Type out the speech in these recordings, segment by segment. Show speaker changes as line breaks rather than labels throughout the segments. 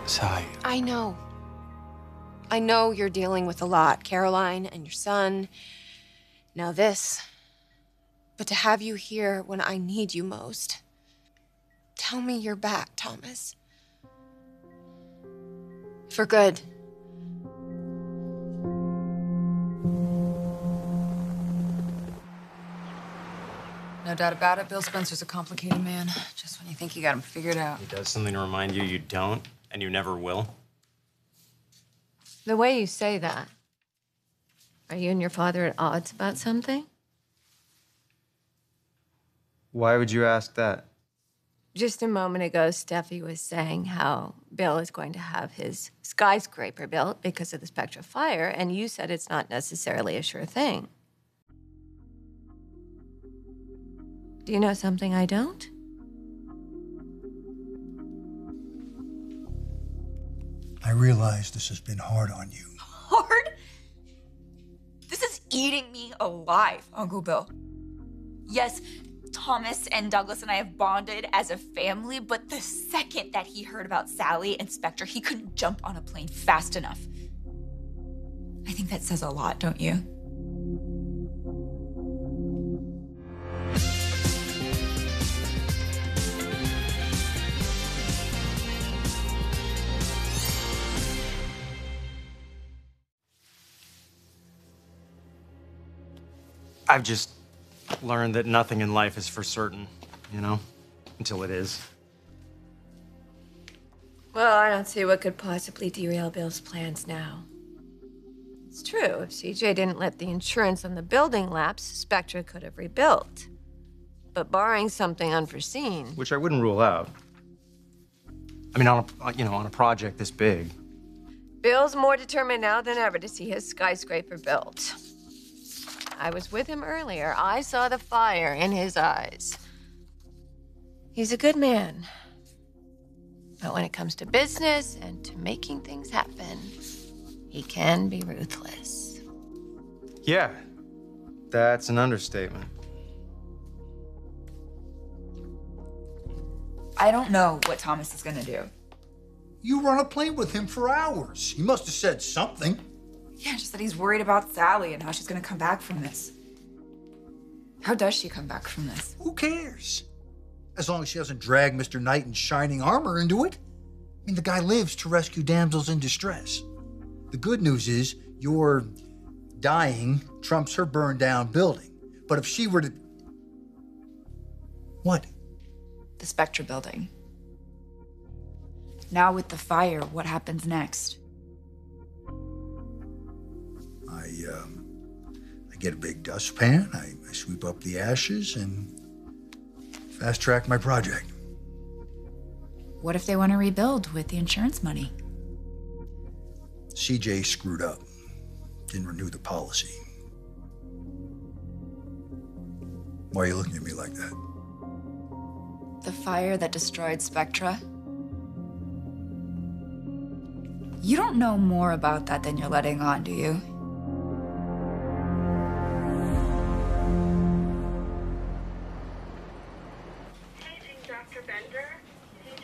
Sai.
I know. I know you're dealing with a lot, Caroline and your son. Now this. But to have you here when I need you most. Tell me you're back, Thomas. For good.
No doubt about it, Bill Spencer's a complicated man. Just when you think you got him figured out.
He does something to remind you you don't, and you never will.
The way you say that, are you and your father at odds about something?
Why would you ask that?
Just a moment ago, Steffi was saying how Bill is going to have his skyscraper built because of the Spectra fire, and you said it's not necessarily a sure thing. Do you know something I don't?
I realize this has been hard on you.
Hard? This is eating me alive, Uncle Bill. Yes, Thomas and Douglas and I have bonded as a family, but the second that he heard about Sally and Spectra, he couldn't jump on a plane fast enough. I think that says a lot, don't you?
I've just learned that nothing in life is for certain, you know? Until it is.
Well, I don't see what could possibly derail Bill's plans now. It's true, if CJ didn't let the insurance on the building lapse, Spectra could have rebuilt. But barring something unforeseen...
Which I wouldn't rule out. I mean, on a project this big.
Bill's more determined now than ever to see his skyscraper built. I was with him earlier. I saw the fire in his eyes. He's a good man. But when it comes to business and to making things happen, he can be ruthless.
Yeah, that's an understatement.
I don't know what Thomas is gonna do.
You run a plane with him for hours. He must have said something.
Yeah, just that he's worried about Sally and how she's gonna come back from this. How does she come back from this?
Who cares? As long as she doesn't drag Mr. Knight in shining armor into it. I mean, the guy lives to rescue damsels in distress. The good news is your dying trumps her burned down building. But if she were to... What?
The Spectra building. Now with the fire, what happens next?
I get a big dustpan, I sweep up the ashes, and fast track my project.
What if they want to rebuild with the insurance money?
CJ screwed up. Didn't renew the policy. Why are you looking at me like that?
The fire that destroyed Spectra? You don't know more about that than you're letting on, do you?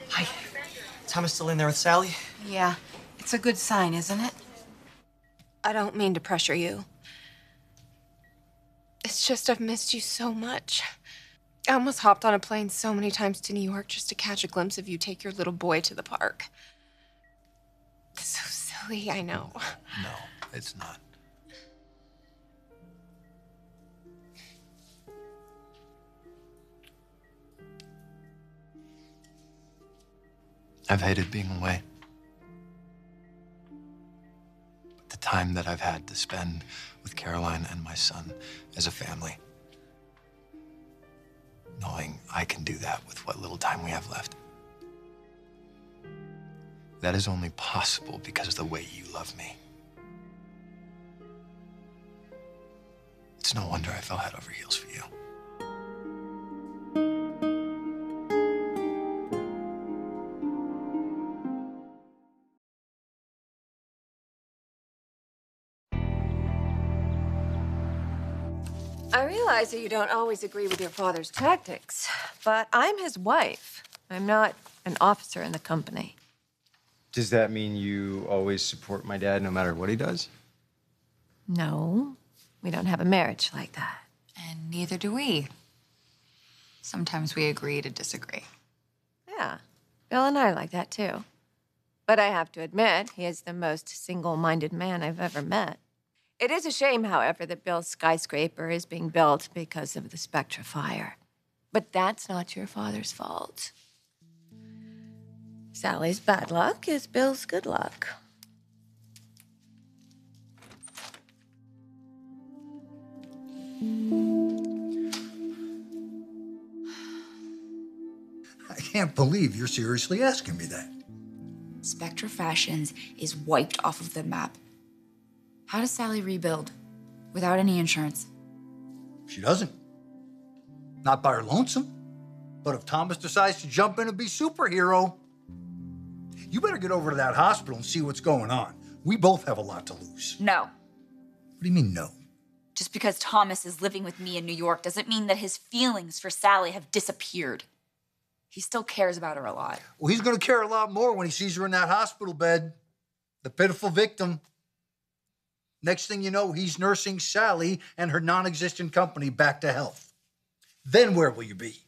Hi. Thomas still in there with Sally?
Yeah. It's a good sign, isn't it?
I don't mean to pressure you. It's just I've missed you so much. I almost hopped on a plane so many times to New York just to catch a glimpse of you take your little boy to the park. So silly, I know.
No, it's not.
I've hated being away. But the time that I've had to spend with Caroline and my son as a family, knowing I can do that with what little time we have left, that is only possible because of the way you love me. It's no wonder I fell head over heels for you.
I realize that you don't always agree with your father's tactics, but I'm his wife. I'm not an officer in the company.
Does that mean you always support my dad no matter what he does?
No, we don't have a marriage like that.
And neither do we. Sometimes we agree to disagree.
Yeah, Bill and I are like that too. But I have to admit, he is the most single-minded man I've ever met. It is a shame, however, that Bill's skyscraper is being built because of the Spectra fire. But that's not your father's fault. Sally's bad luck is Bill's good luck.
I can't believe you're seriously asking me that.
Spectra Fashions is wiped off of the map. How does Sally rebuild without any insurance?
She doesn't. Not by her lonesome. But if Thomas decides to jump in and be superhero, you better get over to that hospital and see what's going on. We both have a lot to lose.
No.
What do you mean, no?
Just because Thomas is living with me in New York doesn't mean that his feelings for Sally have disappeared. He still cares about her a lot.
Well, he's going to care a lot more when he sees her in that hospital bed. The pitiful victim. Next thing you know, he's nursing Sally and her non-existent company back to health. Then where will you be?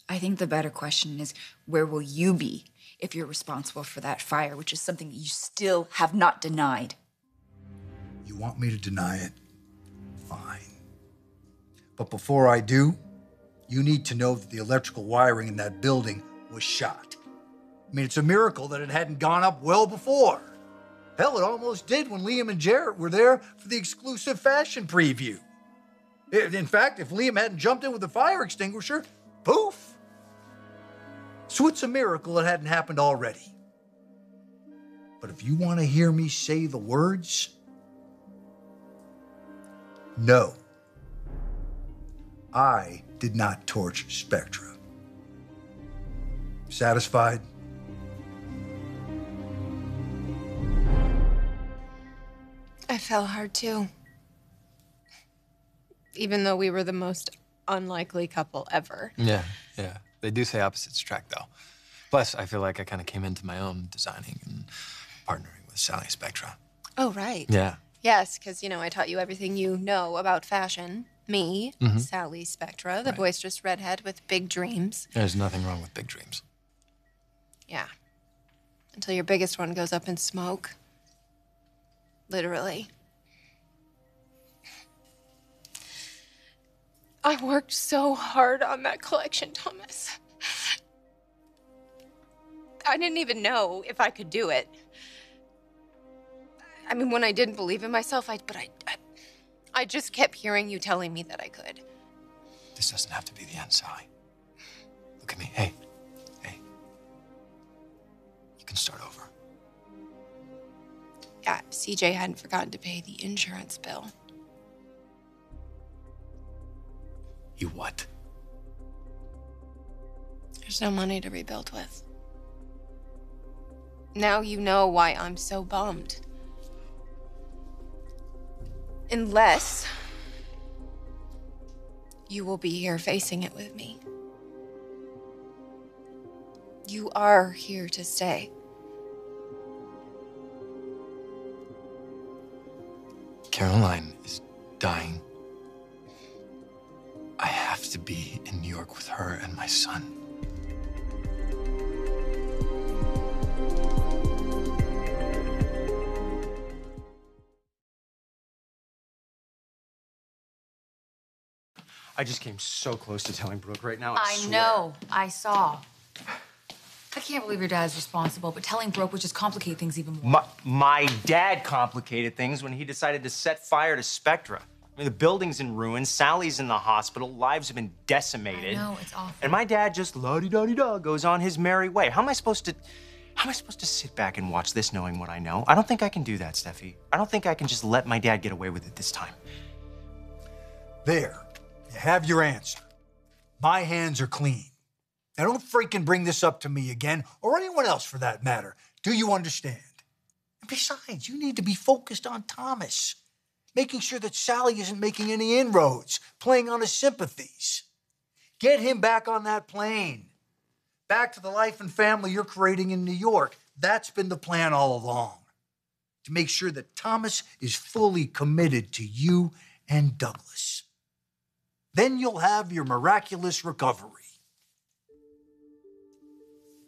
I think the better question is, where will you be if you're responsible for that fire, which is something that you still have not denied?
You want me to deny it? Fine. But before I do, you need to know that the electrical wiring in that building was shot. I mean, it's a miracle that it hadn't gone up well before. Hell, it almost did when Liam and Jarrett were there for the exclusive fashion preview. In fact, if Liam hadn't jumped in with the fire extinguisher, poof. So it's a miracle it hadn't happened already. But if you want to hear me say the words, no. I did not torch Spectra. Satisfied?
I fell hard too. Even though we were the most unlikely couple ever.
Yeah. They do say opposites attract, though. Plus, I feel like I kind of came into my own designing and partnering with Sally Spectra.
Oh, right.
Yeah.
Yes, because, I taught you everything you know about fashion. Me, Sally Spectra, the boisterous redhead with big dreams.
There's nothing wrong with big dreams.
Yeah. Until your biggest one goes up in smoke. Literally. I worked so hard on that collection, Thomas. I didn't even know if I could do it. I mean, when I didn't believe in myself, I just kept hearing you telling me that I could.
This doesn't have to be the end, Sally. Look at me. Hey. You can start over.
Yeah, CJ hadn't forgotten to pay the insurance bill.
You what?
There's no money to rebuild with. Now you know why I'm so bummed. Unless you will be here facing it with me. You are here to stay.
Caroline is dying. I have to be in New York with her and my son. I just came so close to telling Brooke right now.
I know. I saw. I can't believe your dad's responsible, but telling Brooke would just complicate things even more.
My dad complicated things when he decided to set fire to Spectra. I mean, the building's in ruins, Sally's in the hospital, lives have been decimated.
I know, it's awful.
And my dad just la-di-da-di-da goes on his merry way. How am I supposed to sit back and watch this knowing what I know? I don't think I can do that, Steffi. I don't think I can just let my dad get away with it this time.
There. You have your answer. My hands are clean. Now don't freaking bring this up to me again, or anyone else for that matter. Do you understand? And besides, you need to be focused on Thomas. Making sure that Sally isn't making any inroads, playing on his sympathies. Get him back on that plane. Back to the life and family you're creating in New York. That's been the plan all along, to make sure that Thomas is fully committed to you and Douglas. Then you'll have your miraculous recovery.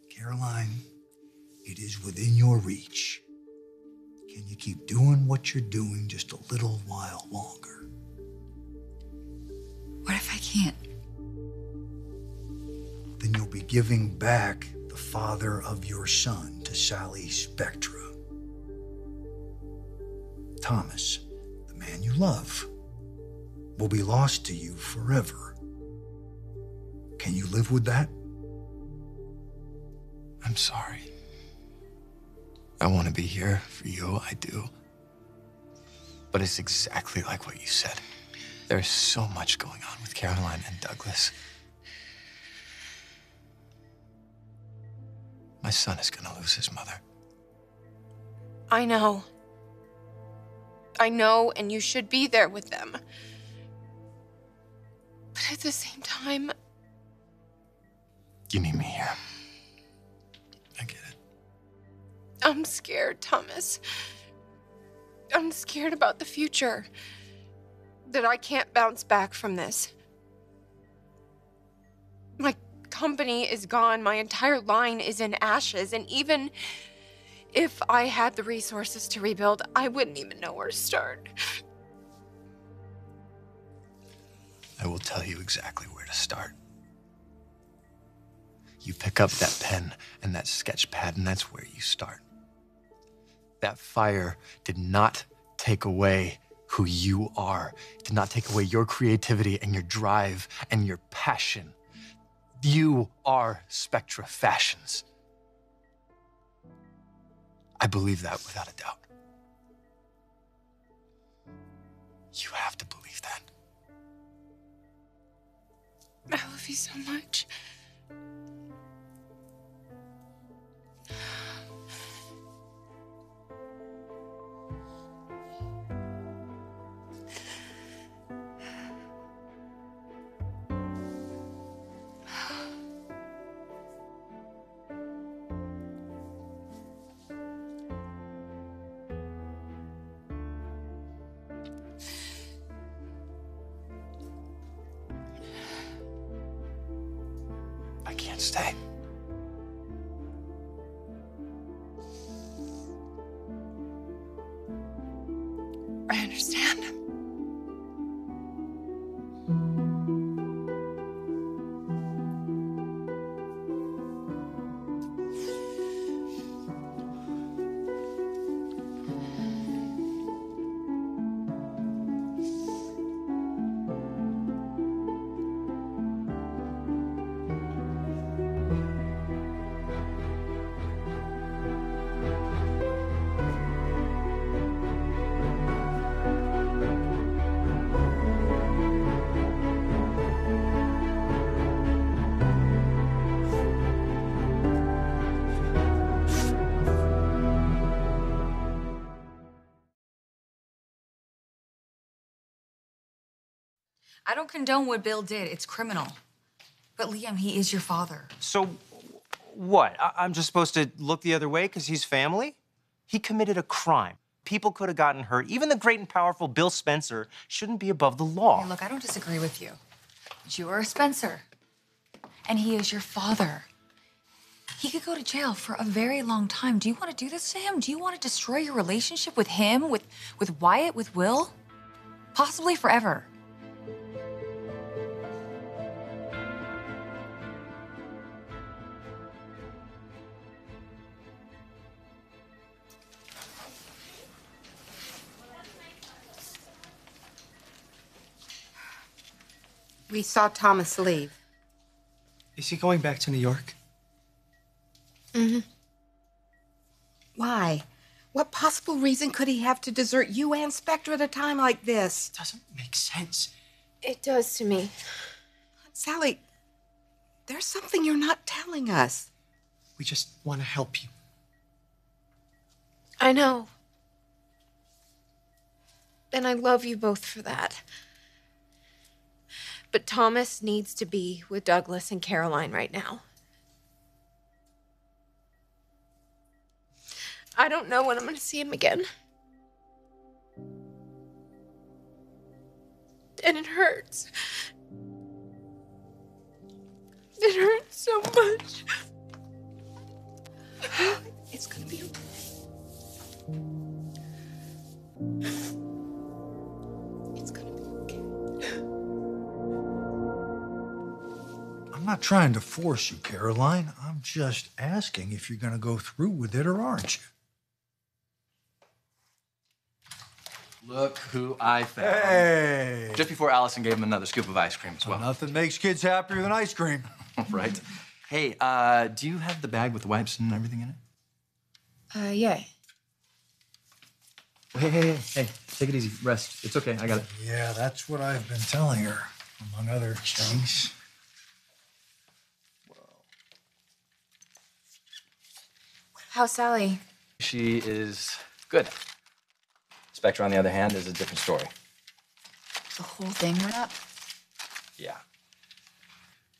Caroline, it is within your reach. Can you keep doing what you're doing just a little while longer?
What if I can't?
Then you'll be giving back the father of your son to Sally Spectra. Thomas, the man you love, will be lost to you forever. Can you live with that?
I'm sorry. I want to be here for you, I do. But it's exactly like what you said. There's so much going on with Caroline and Douglas. My son is gonna lose his mother.
I know. I know, and you should be there with them. But at the same time,
You need me here. I get it.
I'm scared, Thomas. I'm scared about the future. That I can't bounce back from this. My company is gone. My entire line is in ashes. And even if I had the resources to rebuild, I wouldn't even know where to start.
I will tell you exactly where to start. You pick up that pen and that sketch pad, and that's where you start. That fire did not take away who you are. It did not take away your creativity and your drive and your passion. You are Spectra Fashions. I believe that without a doubt. You have to believe that.
I love you so much.
I can't stay.
I understand.
I don't condone what Bill did. It's criminal. But Liam, he is your father.
So, what? I'm just supposed to look the other way because he's family? He committed a crime. People could have gotten hurt. Even the great and powerful Bill Spencer shouldn't be above the law.
Hey, look, I don't disagree with you. But you are Spencer. And he is your father. He could go to jail for a very long time. Do you want to do this to him? Do you want to destroy your relationship with him, with Wyatt, with Will? Possibly forever.
We saw Thomas leave.
Is he going back to New York?
Mm-hmm. Why? What possible reason could he have to desert you and Spectra at a time like this?
Doesn't make sense.
It does to me.
Sally, there's something you're not telling us.
We just want to help you.
I know. And I love you both for that. But Thomas needs to be with Douglas and Caroline right now. I don't know when I'm going to see him again. And it hurts. It hurts so much.
It's gonna be okay.
It's going to be okay.
I'm not trying to force you, Caroline. I'm just asking if you're going to go through with it or aren't you?
Look who I found.
Hey!
Just before Allison gave him another scoop of ice cream as well.
Nothing makes kids happier than ice cream.
Right. Hey, do you have the bag with the wipes and everything in it?
Yeah.
Hey, take it easy. Rest. It's okay. I got it.
Yeah, that's what I've been telling her, among other things.
How's Sally?
She is good. Spectre, on the other hand, is a different story.
The whole thing went up?
Yeah.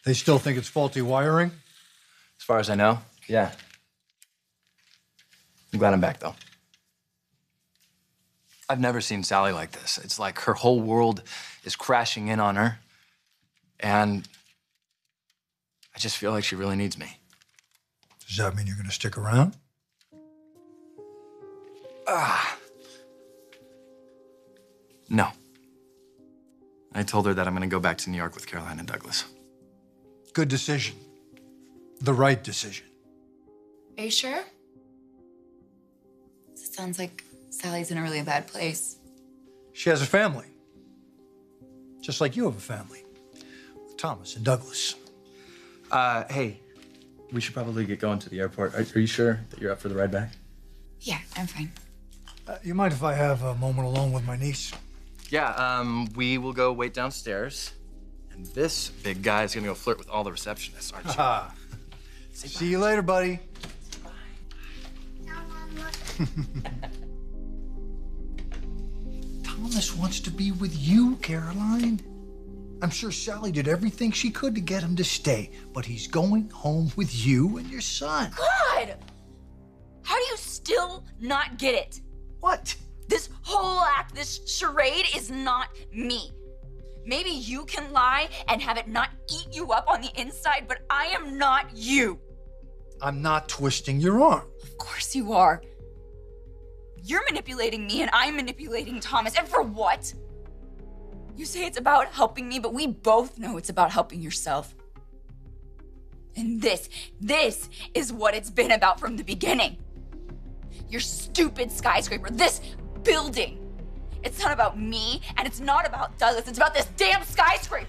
They still think it's faulty wiring?
As far as I know, yeah. I'm glad I'm back, though. I've never seen Sally like this. It's like her whole world is crashing in on her. And I just feel like she really needs me.
Does that mean you're going to stick around?
No. I told her that I'm going to go back to New York with Caroline and Douglas.
Good decision. The right decision.
Are you sure? It sounds like Sally's in a really bad place.
She has a family. Just like you have a family. With Thomas and Douglas.
Hey, we should probably get going to the airport. Are you sure that you're up for the ride back?
Yeah, I'm fine.
You mind if I have a moment alone with my niece?
Yeah, we will go wait downstairs. And this big guy is gonna go flirt with all the receptionists, aren't you?
See you later, buddy. Thomas wants to be with you, Caroline. I'm sure Sally did everything she could to get him to stay, but he's going home with you and your son.
God! How do you still not get it?
What?
This whole act, this charade is not me. Maybe you can lie and have it not eat you up on the inside, but I am not you.
I'm not twisting your arm.
Of course you are. You're manipulating me and I'm manipulating Thomas. And for what? You say it's about helping me, but we both know it's about helping yourself. And this is what it's been about from the beginning. Your stupid skyscraper, this building. It's not about me and it's not about Douglas. It's about this damn skyscraper.